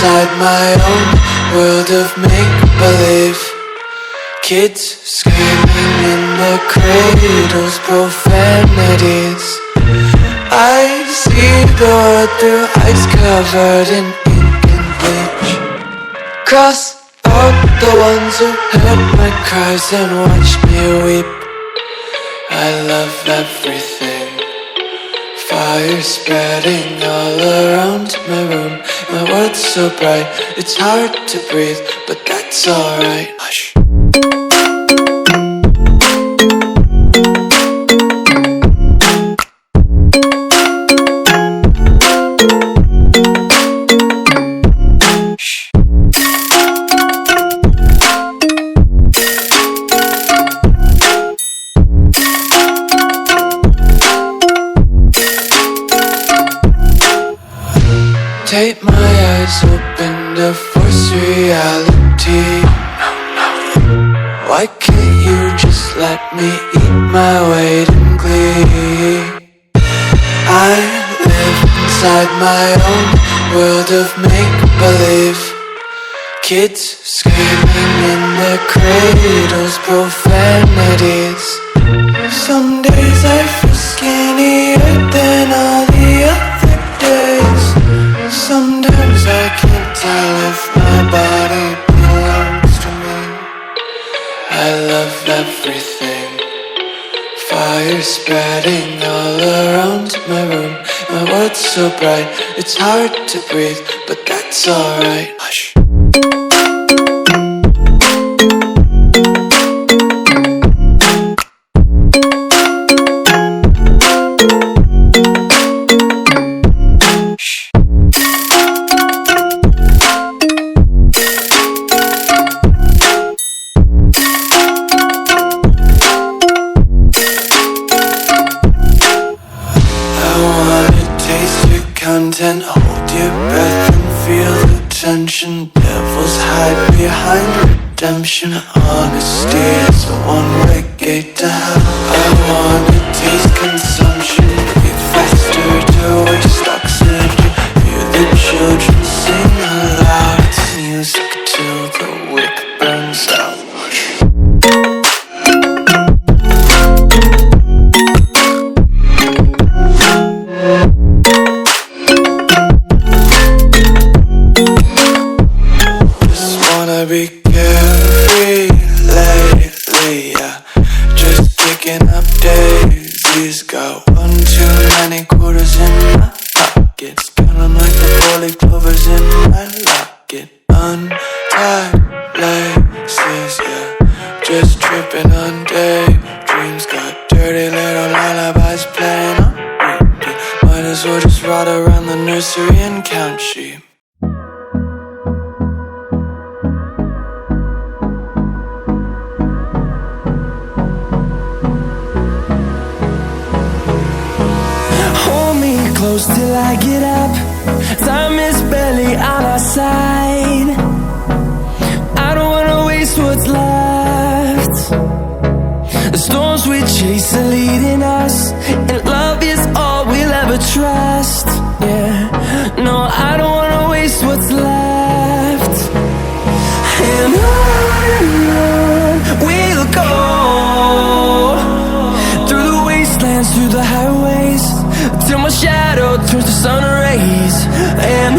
inside my own world of make-believe. Kids screaming in their cradles, profanities. I see the world through eyes covered in ink and bleach. Cross out the ones who heard my cries and watched me weep. I love everything. Fire spreading all around my room. My world's so bright, it's hard to breathe, but that's alright. Hush. Take my eyes open to force reality. Why can't you just let me eat my weight in glee? I live inside my own world of make-believe. Kids screaming in their cradles, profanities. Some days I feel skinnier than all the other days. Sometimes I can't tell if my body belongs to me. I love everything. Fire spreading all around my room. My world's so bright, it's hard to breathe, but that's alright. Hush. Content, hold your breath and feel the tension. Devils hide behind redemption. Honesty is a one-way gate to hell. I wanna taste consumption. Breathe faster to waste oxygen. Hear the children sing aloud. It's music till the wick burns out. Be carefree lately, yeah. Just picking up daisies. Got one too many quarters in my pockets. Counting like the 4-leaf clovers in my locket. Untied laces, yeah. Just tripping on daydreams. Got dirty little lullabies playing on repeat. Might as well just ride around the nursery and count sheep. Close till I get up. Time is barely on our side. I don't wanna waste what's left. The storms we chase are leading us, and love is all we'll ever trust. Yeah, no, I don't wanna waste what's left. And on we'll go, through the wastelands, through the highways, till my shadow turns to sun rays. And